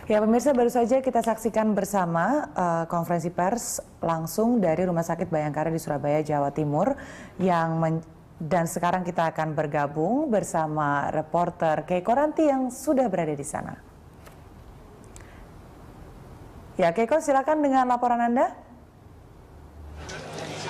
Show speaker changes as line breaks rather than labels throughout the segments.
Ya pemirsa, baru saja kita saksikan bersama konferensi pers langsung dari Rumah Sakit Bayangkara di Surabaya, Jawa Timur dan sekarang kita akan bergabung bersama reporter Keiko Ranti yang sudah berada di sana. Ya Keiko, silakan dengan laporan Anda.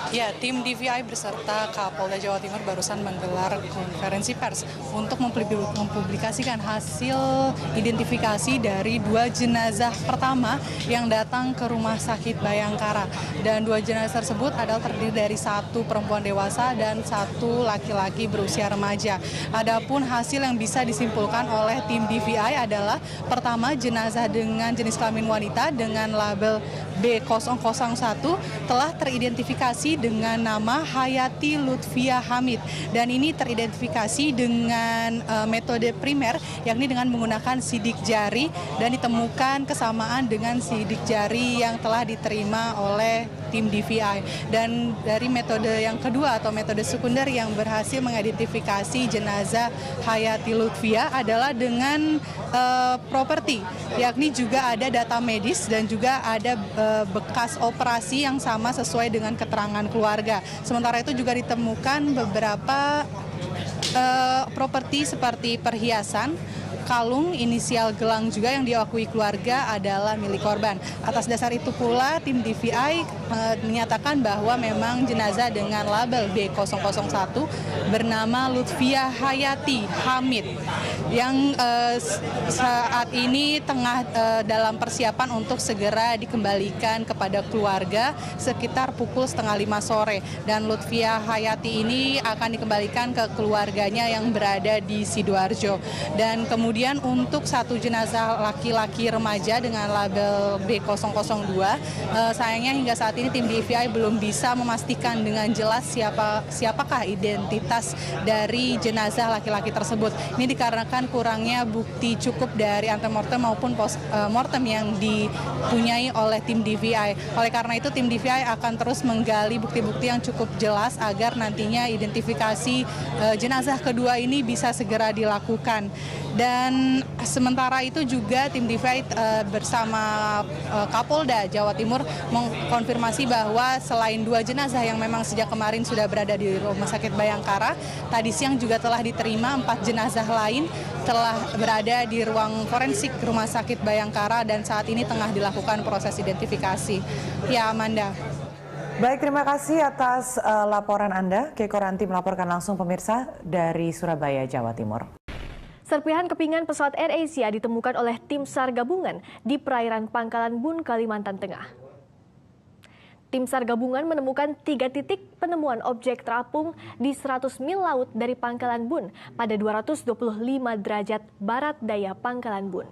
Ya, tim DVI beserta Kapolda Jawa Timur barusan menggelar konferensi pers untuk mempublikasikan hasil identifikasi dari 2 jenazah pertama yang datang ke Rumah Sakit Bayangkara. Dan 2 jenazah tersebut adalah terdiri dari 1 perempuan dewasa dan 1 laki-laki berusia remaja. Adapun hasil yang bisa disimpulkan oleh tim DVI adalah pertama, jenazah dengan jenis kelamin wanita dengan label B001 telah teridentifikasi dengan nama Hayati Lutfia Hamid, dan ini teridentifikasi dengan metode primer, yakni dengan menggunakan sidik jari, dan ditemukan kesamaan dengan sidik jari yang telah diterima oleh tim DVI. Dan dari metode yang kedua atau metode sekunder yang berhasil mengidentifikasi jenazah Hayati Lutfia adalah dengan properti, yakni juga ada data medis dan juga ada bekas operasi yang sama sesuai dengan keterangan keluarga. Sementara itu juga ditemukan beberapa properti seperti perhiasan, kalung inisial gelang juga yang diakui keluarga adalah milik korban. Atas dasar itu pula tim DVI menyatakan bahwa memang jenazah dengan label B001 bernama Lutfia Hayati Hamid yang saat ini tengah dalam persiapan untuk segera dikembalikan kepada keluarga sekitar pukul 4:30 sore. Dan Lutfia Hayati ini akan dikembalikan ke keluarganya yang berada di Sidoarjo. Dan kemudian untuk 1 jenazah laki-laki remaja dengan label B002, sayangnya hingga saat ini tim DVI belum bisa memastikan dengan jelas siapakah identitas dari jenazah laki-laki tersebut. Ini dikarenakan kurangnya bukti cukup dari antemortem maupun postmortem yang dipunyai oleh tim DVI. Oleh karena itu tim DVI akan terus menggali bukti-bukti yang cukup jelas agar nantinya identifikasi jenazah kedua ini bisa segera dilakukan. Dan sementara itu juga tim DVI bersama Kapolda Jawa Timur mengkonfirmasi bahwa selain 2 jenazah yang memang sejak kemarin sudah berada di Rumah Sakit Bayangkara, tadi siang juga telah diterima 4 jenazah lain telah berada di ruang forensik Rumah Sakit Bayangkara dan saat ini tengah dilakukan proses identifikasi. Ya, Amanda.
Baik, terima kasih atas laporan Anda. Keiko Ranti melaporkan langsung pemirsa dari Surabaya, Jawa Timur.
Serpihan kepingan pesawat AirAsia ditemukan oleh tim SAR gabungan di perairan Pangkalan Bun, Kalimantan Tengah. Tim SAR gabungan menemukan 3 titik penemuan objek terapung di 100 mil laut dari Pangkalan Bun pada 225 derajat barat daya Pangkalan Bun.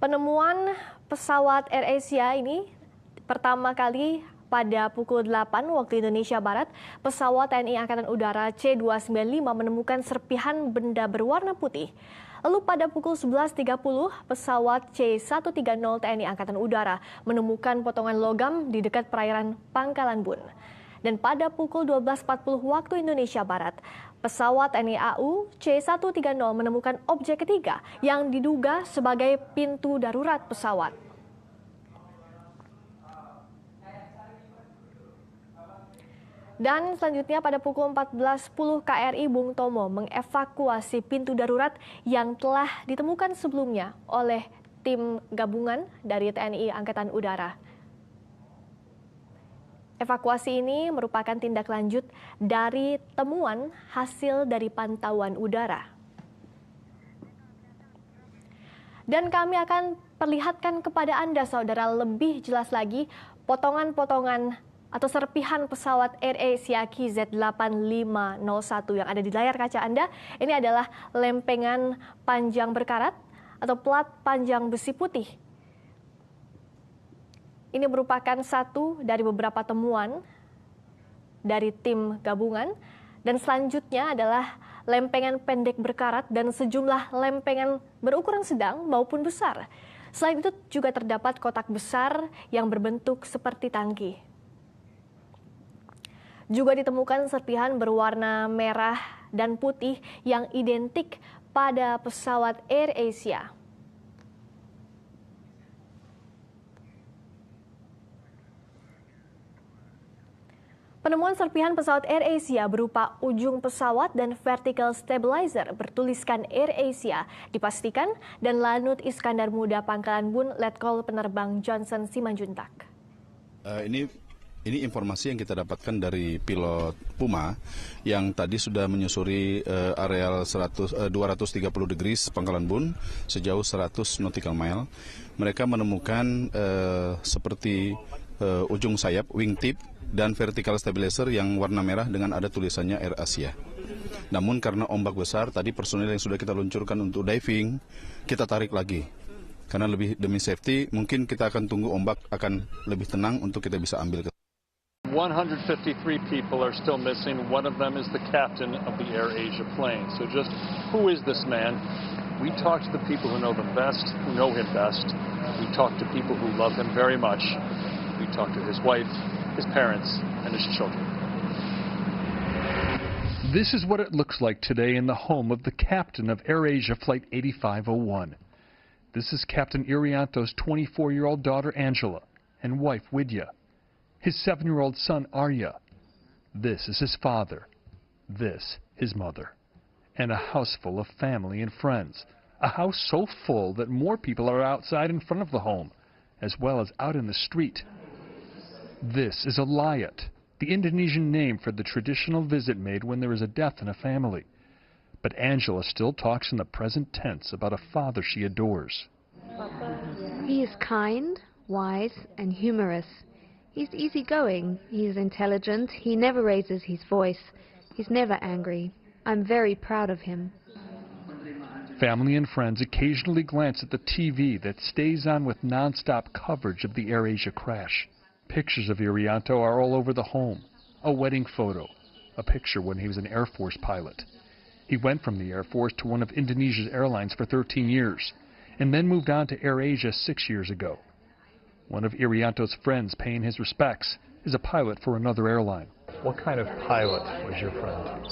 Penemuan pesawat AirAsia ini pertama kali pada pukul 8 waktu Indonesia Barat, pesawat TNI Angkatan Udara C-295 menemukan serpihan benda berwarna putih. Lalu pada pukul 11.30, pesawat C-130 TNI Angkatan Udara menemukan potongan logam di dekat perairan Pangkalan Bun. Dan pada pukul 12.40 waktu Indonesia Barat, pesawat TNI AU C-130 menemukan objek ketiga yang diduga sebagai pintu darurat pesawat. Dan selanjutnya pada pukul 14.10 KRI Bung Tomo mengevakuasi pintu darurat yang telah ditemukan sebelumnya oleh tim gabungan dari TNI Angkatan Udara. Evakuasi ini merupakan tindak lanjut dari temuan hasil dari pantauan udara. Dan kami akan perlihatkan kepada Anda, saudara, lebih jelas lagi potongan-potongan atau serpihan pesawat AirAsia KZ8501 yang ada di layar kaca Anda. Ini adalah lempengan panjang berkarat atau plat panjang besi putih. Ini merupakan satu dari beberapa temuan dari tim gabungan. Dan selanjutnya adalah lempengan pendek berkarat dan sejumlah lempengan berukuran sedang maupun besar. Selain itu juga terdapat kotak besar yang berbentuk seperti tangki. Juga ditemukan serpihan berwarna merah dan putih yang identik pada pesawat AirAsia. Penemuan serpihan pesawat AirAsia berupa ujung pesawat dan vertical stabilizer bertuliskan AirAsia dipastikan dan Lanut Iskandar Muda Pangkalan Bun Letkol Penerbang Johnson Simanjuntak.
Ini informasi yang kita dapatkan dari pilot Puma yang tadi sudah menyusuri areal 230 degrees Pangkalan Bun sejauh 100 nautical mile. Mereka menemukan seperti ujung sayap, wingtip, dan vertical stabilizer yang warna merah dengan ada tulisannya AirAsia. Namun karena ombak besar, tadi personil yang sudah kita luncurkan untuk diving, kita tarik lagi. Karena lebih demi safety, mungkin kita akan tunggu ombak akan lebih tenang untuk kita bisa ambil.
153 people are still missing. One of them is the captain of the AirAsia plane. So just who is this man? We talk to the people who know them best, who know him best. We talk to people who love him very much. We talk to his wife, his parents, and his children.
This is what it looks like today in the home of the captain of AirAsia Flight 8501. This is Captain Irianto's 24-year-old daughter Angela and wife Widya, his 7-year-old son Arya. This is his father, this his mother, and a house full of family and friends. A house so full that more people are outside in front of the home, as well as out in the street. This is a layat, the Indonesian name for the traditional visit made when there is a death in a family. But Angela still talks in the present tense about a father she adores.
He is kind, wise, and humorous. He's easygoing, he's intelligent, he never raises his voice, he's never angry. I'm very proud of him.
Family and friends occasionally glance at the TV that stays on with non-stop coverage of the AirAsia crash. Pictures of Irianto are all over the home. A wedding photo, a picture when he was an Air Force pilot. He went from the Air Force to one of Indonesia's airlines for 13 years, and then moved on to AirAsia 6 years ago. One of Irianto's friends paying his respects is a pilot for another airline. What kind of pilot was your friend?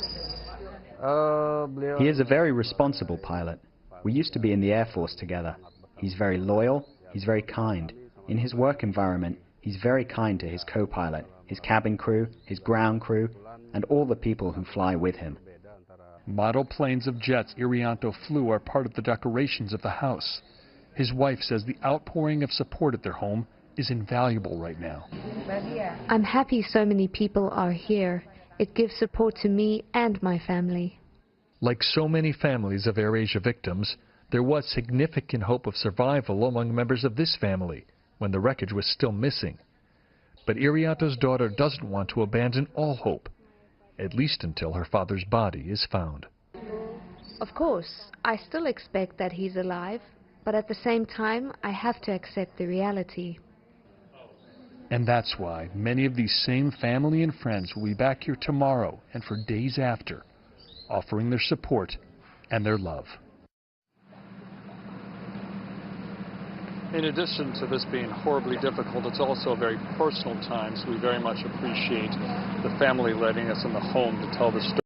He is a very responsible pilot. We used to be in the Air Force together. He's very loyal, he's very kind. In his work environment, he's very kind to his co-pilot, his cabin crew, his ground crew, and all the people who fly with him.
Model planes of jets Irianto flew are part of the decorations of the house. His wife says the outpouring of support at their home is invaluable right now.
I'm happy so many people are here. It gives support to me and my family.
Like so many families of AirAsia victims, there was significant hope of survival among members of this family when the wreckage was still missing. But Irianto's daughter doesn't want to abandon all hope, at least until her father's body is found.
Of course, I still expect that he's alive, but at the same time, I have to accept the reality.
And that's why many of these same family and friends will be back here tomorrow and for days after, offering their support and their love.
In addition to this being horribly difficult, it's also a very personal time, so we very much appreciate the family letting us in the home to tell the story.